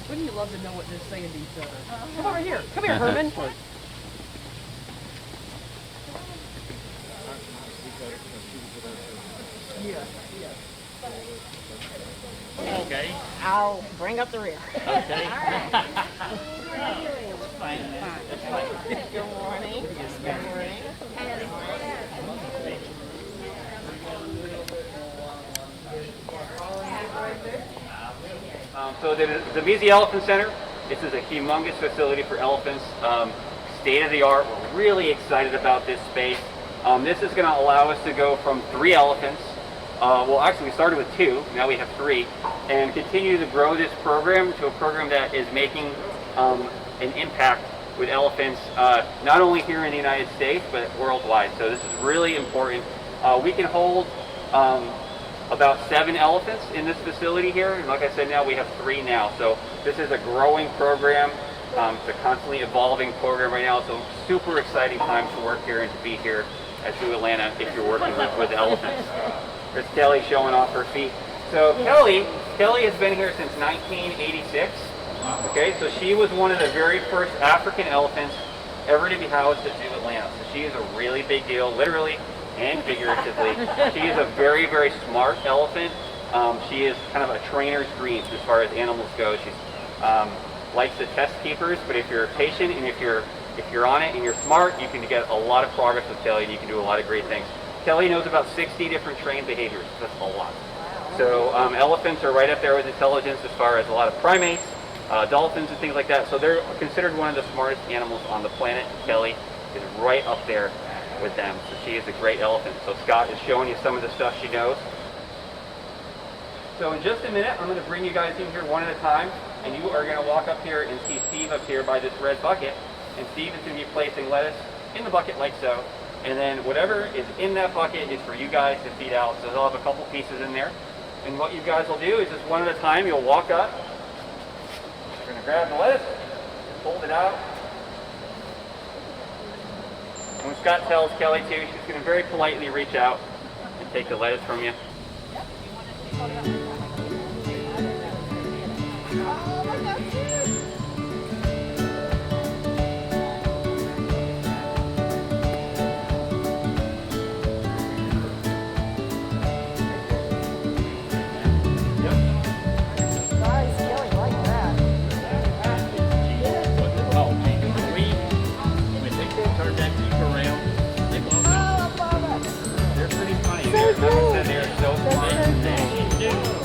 Wouldn't you love to know what they're saying to each other? Come over here. Come here, Herman. Okay. I'll bring up the rear. Okay. Fine. That's fine. Good morning. Good morning. So the Vizzi Elephant Center, this is a humongous facility for elephants, state of the art. We're really excited about this space. This is going to allow us to go from 3 elephants, well actually we started with 2, now we have 3, and continue to grow this program to a program that is making an impact with elephants, not only here in the United States, but worldwide. So this is really important. We can hold about 7 elephants in this facility here, and like I said, now we have 3 now. So this is a growing program. It's a constantly evolving program right now. So super exciting time to work here and to be here at Zoo Atlanta if you're working with elephants. There's Kelly showing off her feet. So Kelly has been here since 1986. Okay, so she was one of the very first African elephants ever to be housed at Zoo Atlanta. So she is a really big deal, literally and figuratively. She is a very, very smart elephant. She is kind of a trainer's dream as far as animals go. She likes to test keepers, but if you're patient and if you're on it and you're smart, you can get a lot of progress with Kelly and you can do a lot of great things. Kelly knows about 60 different trained behaviors. That's a lot. So elephants are right up there with intelligence as far as a lot of primates, dolphins and things like that. So they're considered one of the smartest animals on the planet. Kelly is right up there with them. So she is a great elephant. So Scott is showing you some of the stuff she knows. So in just a minute, I'm going to bring you guys in here one at a time, and you are going to walk up here and see Steve up here by this red bucket, and Steve is going to be placing lettuce in the bucket like so, and then whatever is in that bucket is for you guys to feed out. So they'll have a couple pieces in there, and what you guys will do is just one at a time, you'll walk up, you're going to grab the lettuce, fold it out. And when Scott tells Kelly to, she's going to very politely reach out and take the lettuce from you.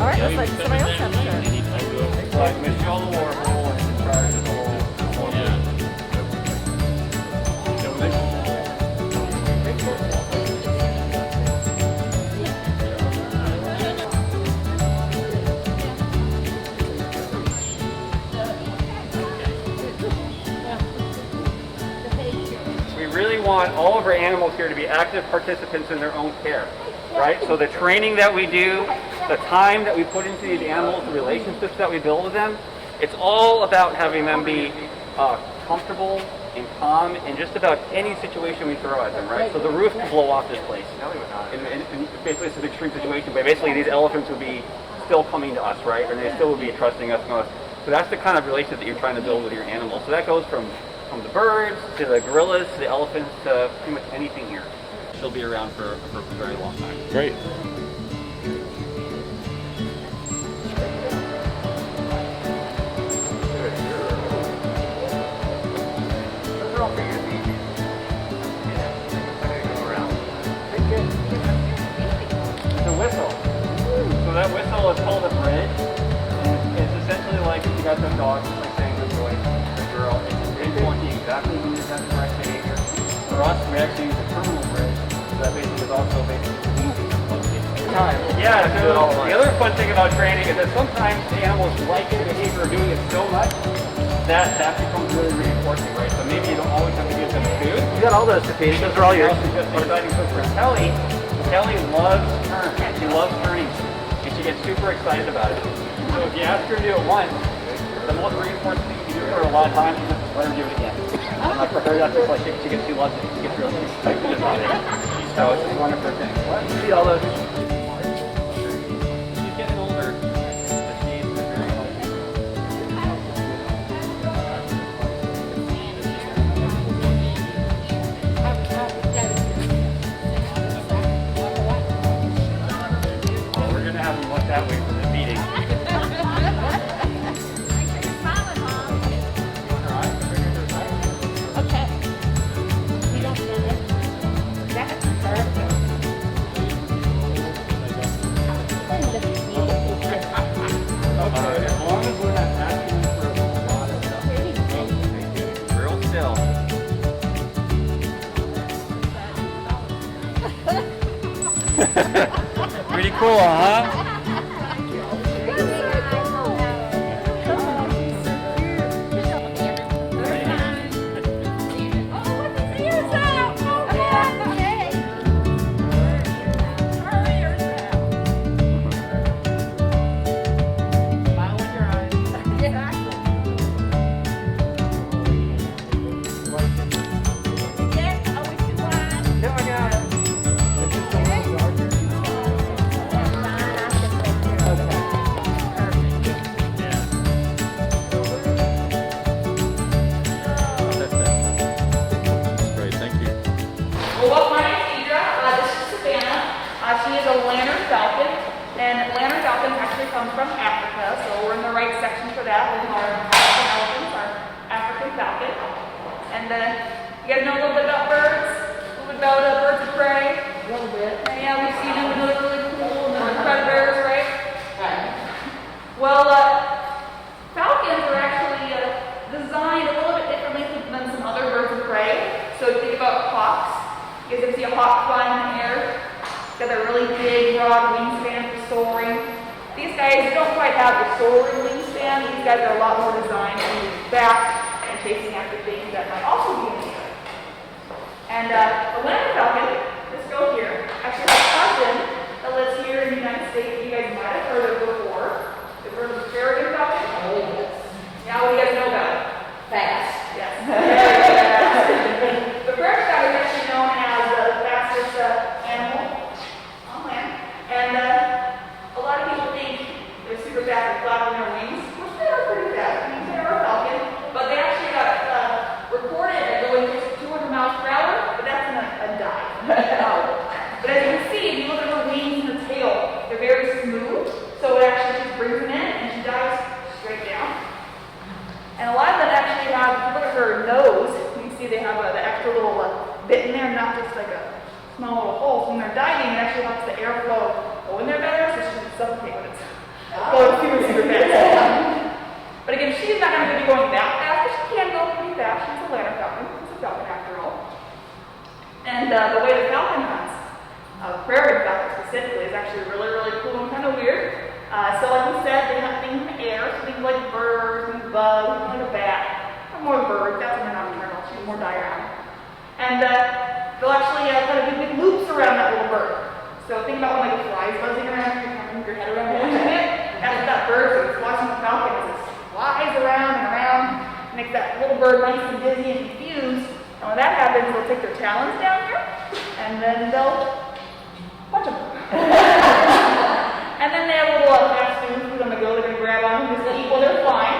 Alright, looks like somebody else has a Like Michelle Warhol is in charge of the whole We really want all of our animals here to be active participants in their own care, right? So the training that we do, the time that we put into these animals, the relationships that we build with them, it's all about having them be comfortable and calm in just about any situation we throw at them, right? So the roof could blow off this place. And basically it's an extreme situation, but basically these elephants would be still coming to us, right? And they still would be trusting us most. So that's the kind of relationship that you're trying to build with your animals. So that goes from the birds to the gorillas to the elephants to pretty much anything here. She'll be around for a very long time. Great. The whistle. So that whistle is called a bridge. And it's essentially like if you got some dogs, it's like saying good boy, good girl. It's pointing exactly when you're having the right behavior. For us, we actually use a terminal bridge. So that basically is also basically time. Yeah, so the other fun thing about training is that sometimes the animals like the behavior of doing it so much that becomes really reinforcing, right? So maybe you don't always have to give them food. You got all those to feed. Those are all yours. Just exciting. So for Kelly loves turns. She loves turning, and she gets super excited about it. So if you ask her to do it once, the most reinforcing thing you do for her a lot of times is just let her do it again. Like for her, that's just like she loves it. She gets really excited about it. So it's just one of her things. Feed all those. She's getting older, but she's very healthy. We're going to have them look that way for the feeding. As long as we're not asking for a lot of stuff. Real still. Pretty cool, huh? Comes from Africa, so we're in the right section for that with our African elephants, our African falcon. And then you gotta know a little bit about birds, a little bit about birds of prey. A little bit. And yeah, we've seen them, we know they're really cool, and they're predators, right? Right. Well, falcons are actually designed a little bit differently than some other birds of prey. So think about hawks. You guys ever see a hawk flying in the air? It's got a really big, broad wingspan for soaring. These guys don't quite have the soaring wingspan. These guys are a lot more designed to move back and chasing after things that might also be in the air. And the land falcon, let's go here, actually has a cousin that lives here in the United States. You guys might have heard of before. You've heard of the peregrine falcon? Oh, yes. Now what do you guys know about it? Fast. Yes. The peregrine falcon is actually known as the fastest animal on land. And a lot of people think they're super fast and flapping their wings, which they are pretty fast. I mean, they are a falcon, but they actually got recorded at going 200 miles per hour, but that's in a dive. But as you can see, if you look at her wings and her tail, they're very smooth, so it actually just brings them in and she dives straight down. And a lot of them actually have, if you look at her nose, you can see they have the extra little bit in there, not just like a small little hole. So when they're diving, it actually helps the airflow go in there better, so she doesn't suffocate when it's going super, super fast. But again, she's not going to be going that fast, but she can go pretty fast. She's a land falcon. She's a falcon after all. And the way the falcon hunts, prairie falcon specifically, is actually really, really cool and kind of weird. So like we said, they hunt things in the air, so things like birds and bugs, like a bat. Or more birds, that's when they're nocturnal. She's more diurnal. And they'll actually kind of do big loops around that little bird. So think about when like a fly's buzzing around, you kind of move your head around watching it. That's what that bird is. It's watching the falcon as it flies around and around, makes that little bird nice and dizzy and confused. And when that happens, they'll take their talons down here, and then they'll punch them. And then they have a little fast food on the go they're going to grab on and just eat while they're flying.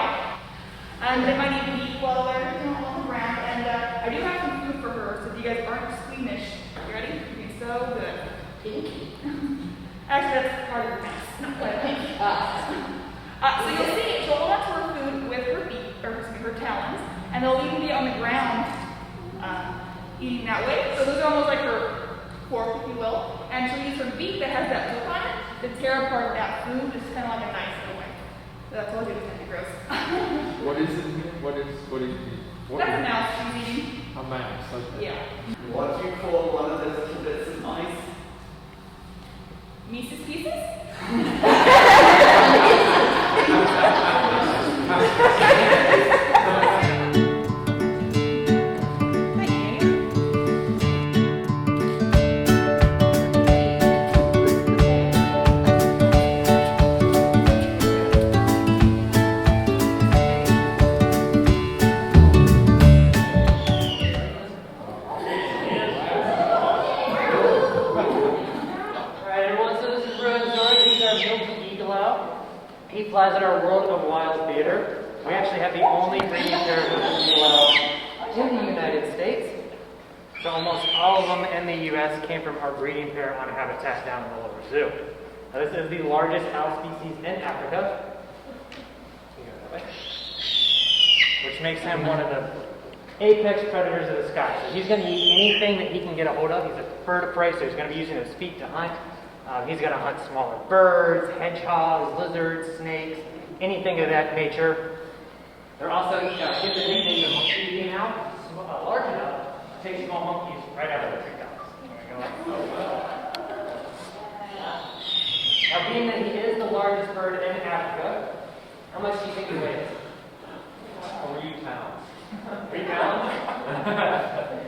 And they might even eat while they're on the ground. And I do have some food for her, so if you guys aren't squeamish, you ready? It's going to be so good. Actually, that's part of the mess. Not quite a pinky. So you'll see, she'll hold on to her food with her beak, or excuse me, her talons, and they'll even be on the ground eating that way. So those are almost like her fork, if you will. And she'll use her beak that has that hook on it to tear apart that food, just kind of like a knife in a way. So that's all I do, it's kind of gross. What is it? What is That's a mouse she's eating. a mouse? Okay. Yeah. What do you call one of those little bits of mice? Mises pieces? He flies in our World of Wild Theater. We actually have the only breeding pair of eagle in the United States. So almost all of them in the U.S. came from our breeding pair on habitat down in the lower zoo. Now, this is the largest owl species in Africa, which makes him one of the apex predators of the sky. So he's going to eat anything that he can get a hold of. He's a bird of prey, so he's going to be using his feet to hunt. He's going to hunt smaller birds, hedgehogs, lizards, snakes, anything of that nature. They're also given the nickname of monkey eating out, large enough to take small monkeys right out of the treetops. Now, being that he is the largest bird in Africa, how much do you think he weighs? 3 pounds. 3 pounds?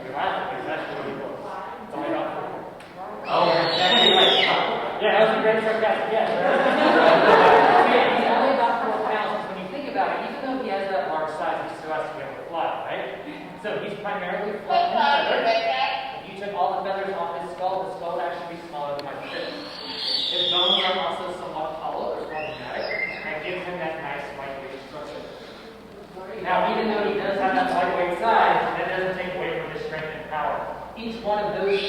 You're laughing because that's really close. It's only about 4. Oh, exactly right. Yeah, that was a great sarcastic guess, right? He's only about 4 pounds. When you think about it, even though he has that large size, he still has to be able to fly, right? So he's primarily flat and feathered. If you took all the feathers off his skull would actually be smaller than my fist. His bones are also somewhat hollow, they're problematic, and that gives him that nice lightweight structure. Now, even though he does have that lightweight size, that doesn't take away from his strength and power. Each one of those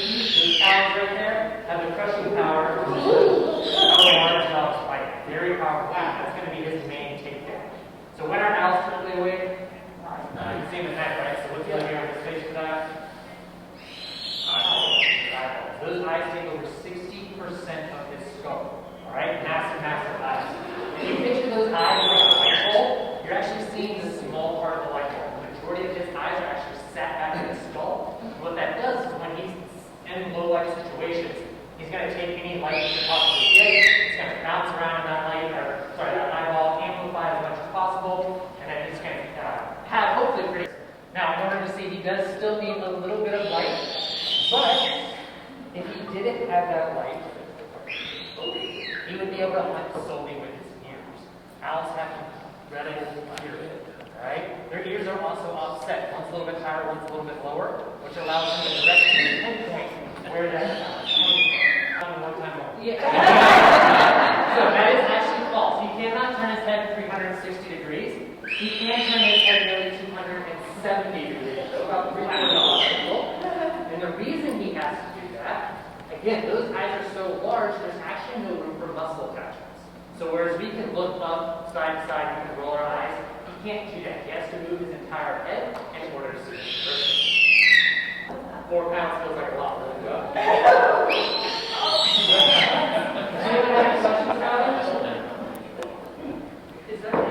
talons right there have the crushing power of a large dog's bite. Very powerful. That's going to be his main takedown. So when our owls typically awake, you can see in the neck, right? So what's going to be on his face for that? Eyeballs. Those eyes take over 60% of his skull. Alright? Massive, massive eyes. If you picture those eyes like a light bulb, you're actually seeing the small part of the light bulb. The majority of his eyes are actually sat back in his skull. What that does is when he's in low light situations, he's going to take any light he can possibly get. He's going to bounce around in that light, didn't have that light, he would be able to hunt solely with his ears. Owls have red ears, right? Their ears are also offset. One's a little bit higher, one's a little bit lower, which allows them to directly pinpoint where that sound is. One time more. Yeah. So that is actually false. He cannot turn his head 360 degrees. He can turn his head nearly 270 degrees, so about 300 degrees. And the reason he has to do that, again, those eyes are so large, there's actually no room for muscle attachments. So whereas we can look up side to side, we can roll our eyes, he can't do that. He has to move his entire head in order to see the person. 4 pounds feels like a lot, really good. Anyone have questions about it? Is that one?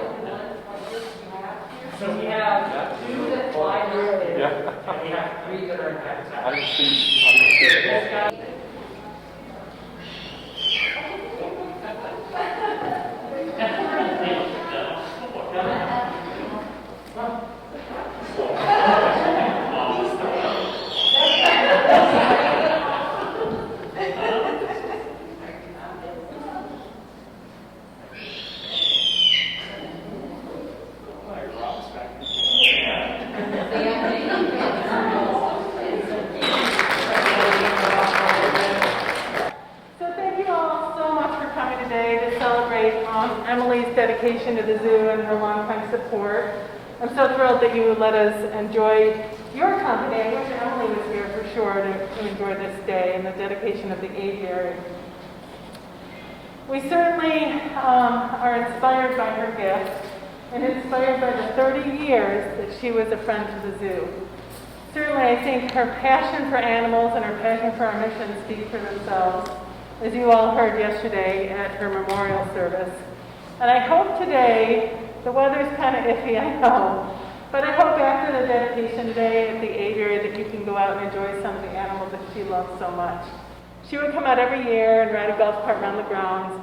So we have 2 that fly here, and we have 3 that are in habitat. I didn't see. This guy. Emily's dedication to the zoo and her longtime support. I'm so thrilled that you let us enjoy your company. I wish Emily was here for sure to enjoy this day and the dedication of the aviary. We certainly are inspired by her gift and inspired by the 30 years that she was a friend to the zoo. Certainly, I think her passion for animals and her passion for our mission speak for themselves, as you all heard yesterday at her memorial service. And I hope today, the weather's kind of iffy, I know, but I hope after the dedication today at the aviary that you can go out and enjoy some of the animals that she loves so much. She would come out every year and ride a golf cart around the grounds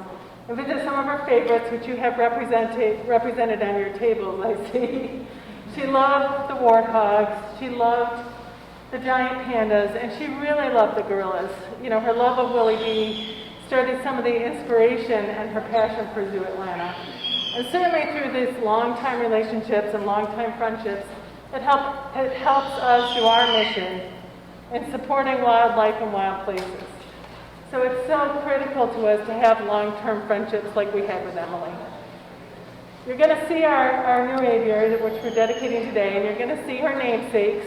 and visit some of her favorites, which you have represented on your tables, I see. She loved the warthogs, she loved the giant pandas, and she really loved the gorillas. You know, her love of Willie B started some of the inspiration and her passion for Zoo Atlanta. And certainly through these long-time relationships and long-time friendships, it helps us do our mission in supporting wildlife and wild places. So it's so critical to us to have long-term friendships like we have with Emily. You're going to see our new aviary, which we're dedicating today, and you're going to see her namesakes.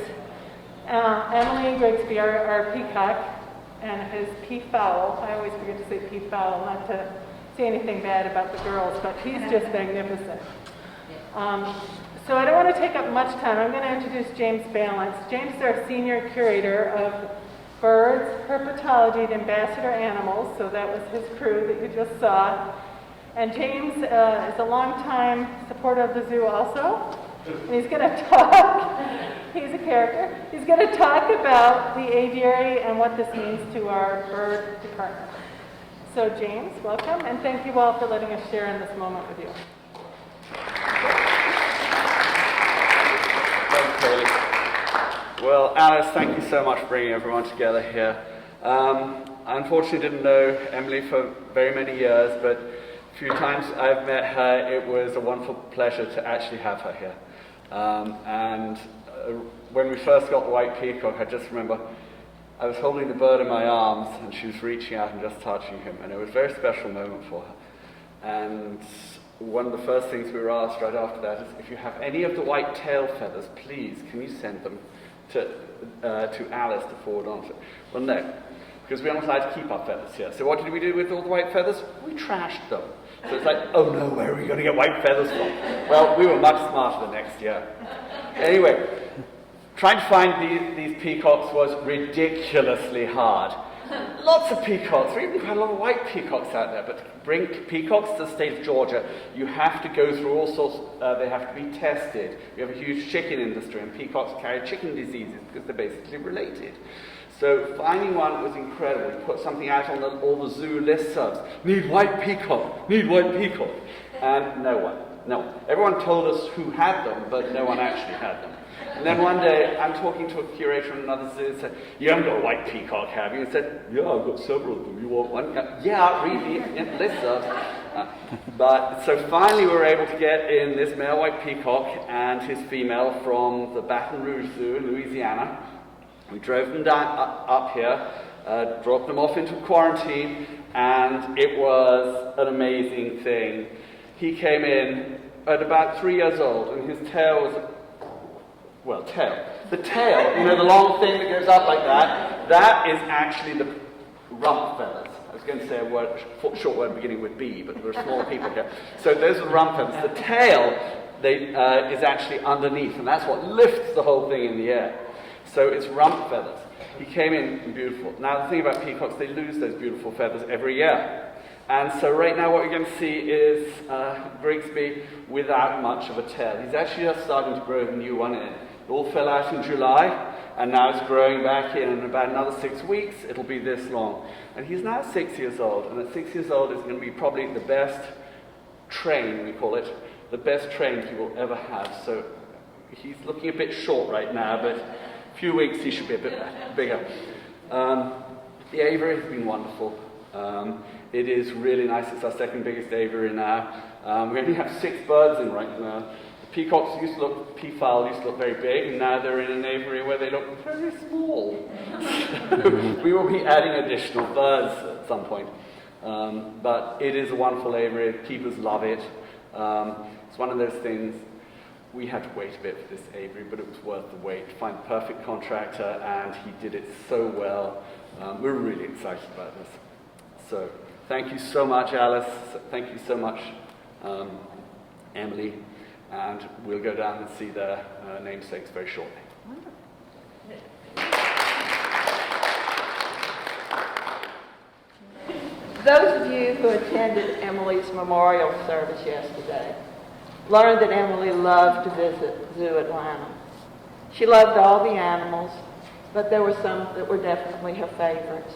Emily and Grigsby are our peacock, and his peafowl. I always forget to say peafowl, not to say anything bad about the girls, but he's just magnificent. So I don't want to take up much time. I'm going to introduce James Balance. James is our senior curator of birds, herpetology, and ambassador animals, so that was his crew that you just saw. And James is a longtime supporter of the zoo also. And he's going to talk, he's a character, he's going to talk about the aviary and what this means to our bird department. So James, welcome, and thank you all for letting us share in this moment with you. Thanks, Kaylee. Well, Alice, thank you so much for bringing everyone together here. I unfortunately didn't know Emily for very many years, but a few times I've met her, it was a wonderful pleasure to actually have her here. When we first got the white peacock, I just remember I was holding the bird in my arms and she was reaching out and just touching him, and it was a very special moment for her. And one of the first things we were asked right after that is, if you have any of the white tail feathers, please, can you send them to Alice to forward on to? Well, no, because we aren't allowed to keep our feathers here. So what did we do with all the white feathers? We trashed them. So it's like, oh no, where are we going to get white feathers from? Well, we were much smarter the next year. Anyway, trying to find these peacocks was ridiculously hard. Lots of peacocks, there are even quite a lot of white peacocks out there, but to bring peacocks to the state of Georgia, you have to go through all sorts, they have to be tested. We have a huge chicken industry, and peacocks carry chicken diseases because they're basically related. So finding one was incredible. We put something out on all the zoo listservs. Need white peacock, need white peacock. And no one. Everyone told us who had them, but no one actually had them. And then one day, I'm talking to a curator in another zoo and said, "You haven't got a white peacock, have you?" And said, "Yeah, I've got several of them. You want one?" "Yeah, really, listen." But so finally we were able to get in this male white peacock and his female from the Baton Rouge Zoo in Louisiana. We drove them down up here, dropped them off into quarantine, and it was an amazing thing. He came in at about 3 years old, and his tail was, the tail, you know, the long thing that goes up like that, that is actually the rump feathers. I was going to say a word, short word beginning with B, but there are smaller people here. So those are the rump feathers. The tail is actually underneath, and that's what lifts the whole thing in the air. So it's rump feathers. He came in beautiful. Now the thing about peacocks, they lose those beautiful feathers every year. And so right now what we're going to see is Grigsby without much of a tail. He's actually just starting to grow the new one in. It all fell out in July, and now it's growing back in about another 6 weeks. It'll be this long. And he's now 6 years old, and at 6 years old is going to be probably the best trained, we call it, the best trained he will ever have. So he's looking a bit short right now, but a few weeks he should be a bit bigger. The aviary has been wonderful. It is really nice. It's our second biggest aviary now. We only have 6 birds in right now. The peacocks used to look, peafowl used to look very big, and now they're in an aviary where they look very small. We will be adding additional birds at some point. But it is a wonderful aviary. Keepers love it. It's one of those things. We had to wait a bit for this aviary, but it was worth the wait to find the perfect contractor, and he did it so well. We're really excited about this. So, thank you so much, Alice. Thank you so much, Emily. And we'll go down and see their namesakes very shortly. Those of you who attended Emily's memorial service yesterday learned that Emily loved to visit Zoo Atlanta. She loved all the animals, but there were some that were definitely her favorites.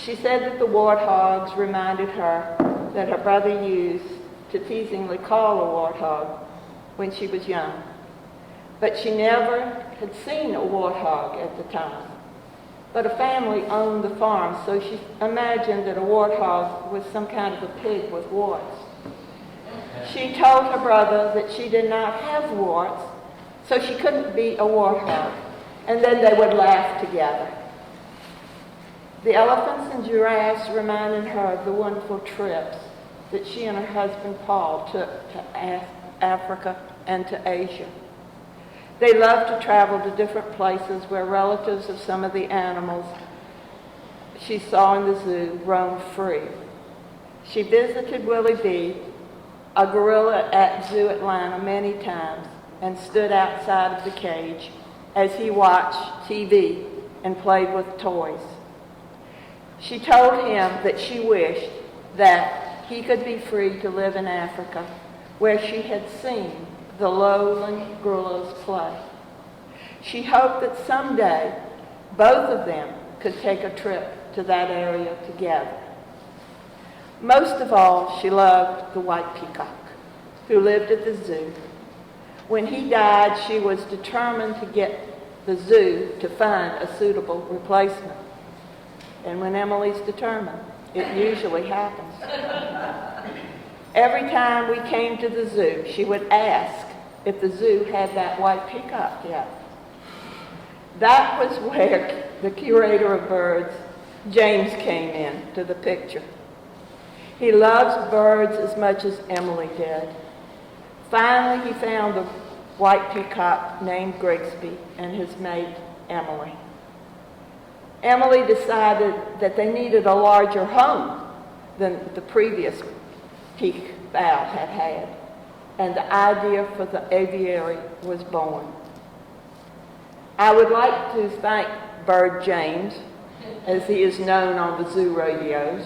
She said that the warthogs reminded her that her brother used to teasingly call a warthog when she was young. But she never had seen a warthog at the time. But a family owned the farm, so she imagined that a warthog was some kind of a pig with warts. She told her brother that she did not have warts, so she couldn't be a warthog, and then they would laugh together. The elephants and giraffes reminded her of the wonderful trips that she and her husband Paul took to Africa and to Asia. They loved to travel to different places where relatives of some of the animals she saw in the zoo roamed free. She visited Willie B., a gorilla at Zoo Atlanta, many times, and stood outside of the cage as he watched TV and played with toys. She told him that she wished that he could be free to live in Africa, where she had seen the lowland gorillas play. She hoped that someday both of them could take a trip to that area together. Most of all, she loved the white peacock, who lived at the zoo. When he died, she was determined to get the zoo to find a suitable replacement. And when Emily's determined, it usually happens. Every time we came to the zoo, she would ask if the zoo had that white peacock yet. That was where the curator of birds, James, came in to the picture. He loves birds as much as Emily did. Finally, he found the white peacock named Grigsby and his mate, Emily. Emily decided that they needed a larger home than the previous peafowl had had, and the idea for the aviary was born. I would like to thank Bird James, as he is known on the zoo radios,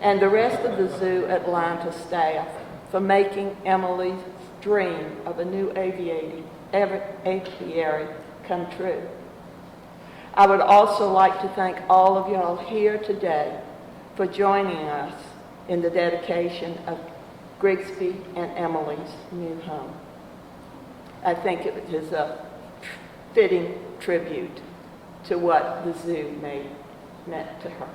and the rest of the Zoo Atlanta staff for making Emily's dream of a new aviary come true. I would also like to thank all of y'all here today for joining us in the dedication of Grigsby and Emily's new home. I think it is a fitting tribute to what the zoo meant to her.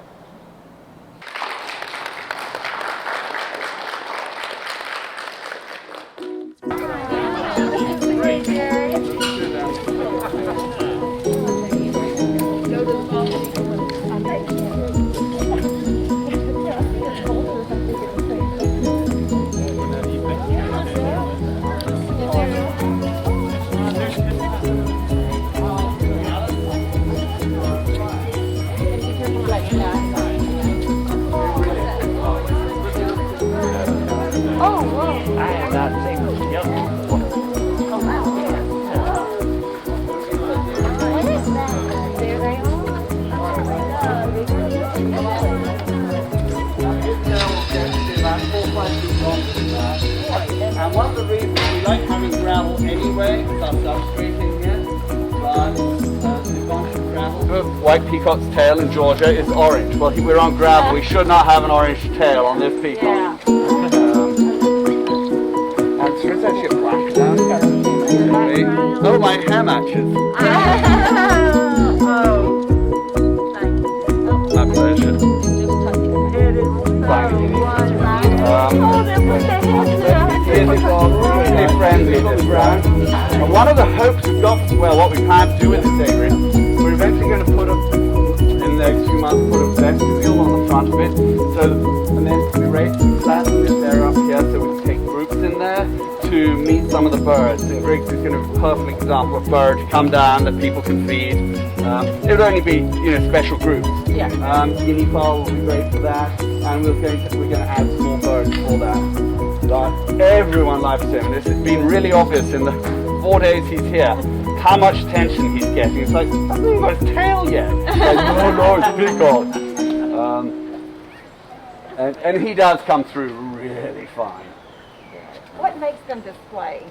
I have not seen this yellow before. And one of the reasons we like having gravel anyway is our substrate in here. But the bunch of gravel. White peacock's tail in Georgia is orange. Well, we're on gravel. We should not have an orange tail on this peacock. And so it's actually a black down. Oh, my hair matches. My pleasure. Really friendly this round. And one of the hopes we've got, well, what we plan to do with this aviary, we're eventually going to put up, in the next few months, put a vestibule on the front of it, so, and then we raise the flatten this area up here so we can take groups in there to meet some of the birds. And Griggs is going to be a perfect example of birds come down that people can feed. It would only be, special groups. Yeah. Guinea fowl will be great for that, and we're going to add some more birds for that. But everyone loves him. This has been really obvious in the 4 days he's here, how much attention he's getting. It's like, I haven't even got his tail yet. Like, no, it's peacock. And he does come through really fine. What makes them display?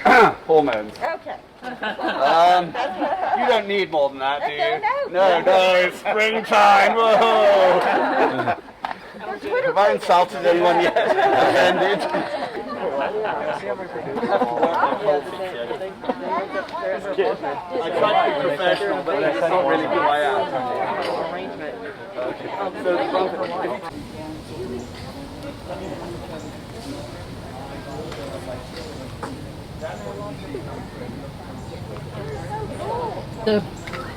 Hormones. Okay. You don't need more than that, do you? No. No, it's springtime. Whoa. Have I insulted anyone yet? Offended? I try to be professional, but that's not really who I am. The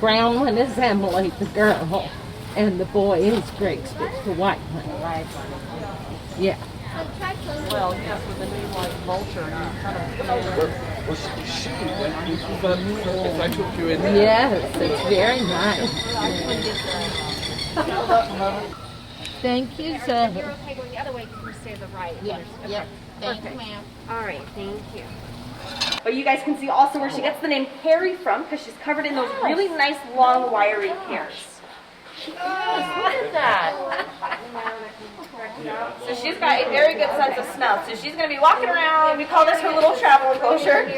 brown one is Emily, the girl, and the boy is Griggs, it's the white one. Right. Yeah. Well, yes, with the name like vulture, you kind of. I took you in Yes, it's very nice. Thank you, You're sir. okay going the other way because we stay to the right. Yes, yep. Thank you, ma'am. All right, thank you. But you guys can see also where she gets the name Hairy from, because she's covered in those really nice long wiry hairs. Look at that. So she's got a very good sense of smell. So she's going to be walking around. We call this her little travel enclosure.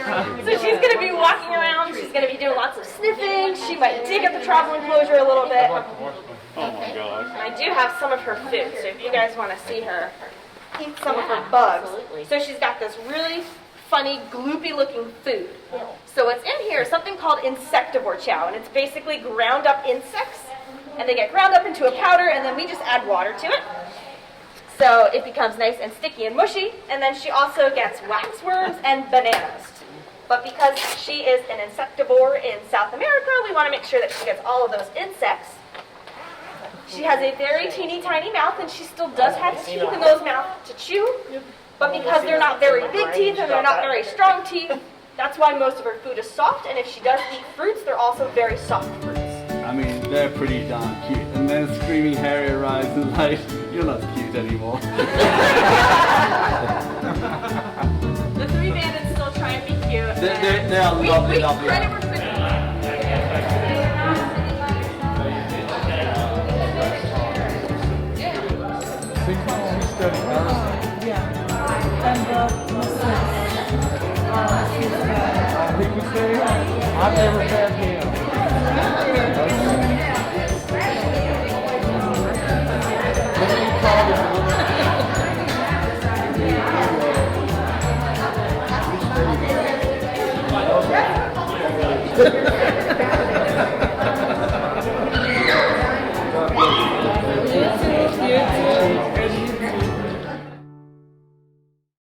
So she's going to be walking around. She's going to be doing lots of sniffing. She might dig at the travel enclosure a little bit. Oh my gosh. I do have some of her food, so if you guys want to see her eat some of her bugs. Absolutely. So she's got this really funny, gloopy looking food. So what's in here is something called insectivore chow, and it's basically ground up insects, and they get ground up into a powder, and then we just add water to it. So it becomes nice and sticky and mushy, and then she also gets waxworms and bananas. But because she is an insectivore in South America, we want to make sure that she gets all of those insects. She has a very teeny tiny mouth, and she still does have teeth in those mouths to chew. But because they're not very big teeth and they're not very strong teeth, that's why most of her food is soft. And if she does eat fruits, they're also very soft fruits. I mean, they're pretty darn cute. And then a screaming Harry arrives and like, you're not cute anymore. The three bandits still try and be cute. They are lovely, lovely. Credit where credit is I've never met him.